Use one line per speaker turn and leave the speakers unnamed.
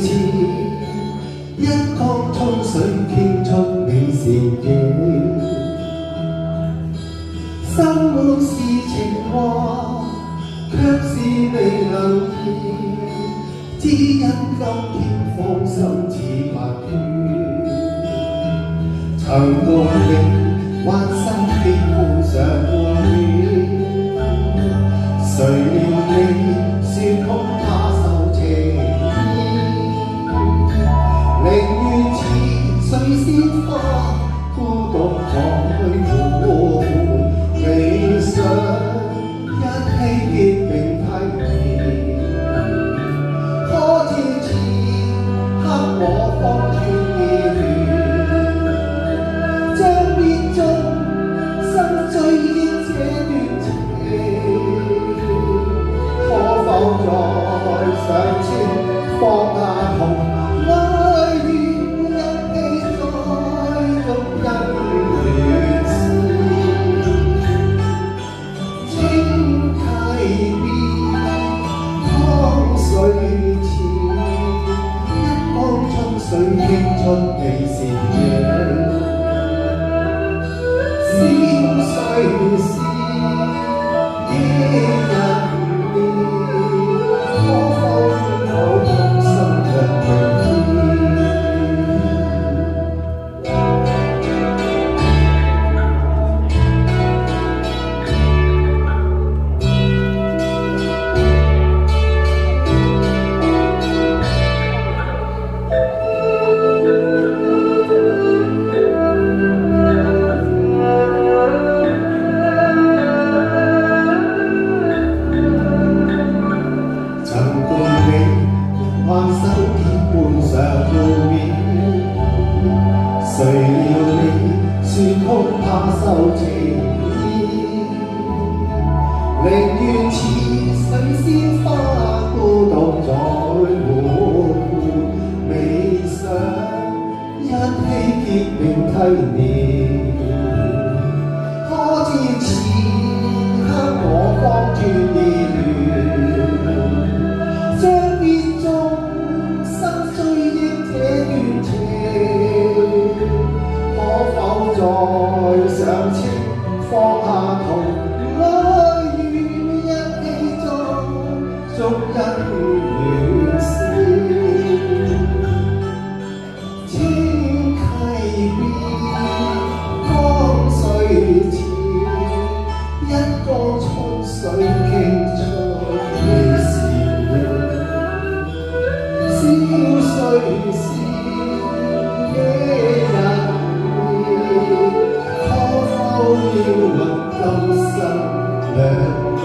前，一江春水傾出你倩影。生活是情話，卻是未能言。只因今天芳心似白犬，曾共你挽身邊歡上歡戀。誰料你說曲他收情意，寧願似水仙花孤獨在活，未想一起結並蒂年。可知此刻我方斷意戀，將別終生追憶這段情。可否再上千放下痛，愛戀一起再續姻緣線。青溪邊江水前，一江春水傾出你倩影。小水仙夜人挽手結伴常路面，誰料你說曲他收情意，寧願似水仙花孤獨在活，未想一起結並蒂年。可知此刻我方斷意戀，將別終生追憶這段情。可否再上情放下痛，愛戀一起再續姻緣線。青溪邊江水前，一江春水傾出你倩影。小水仙野人面，可否要問今生兩地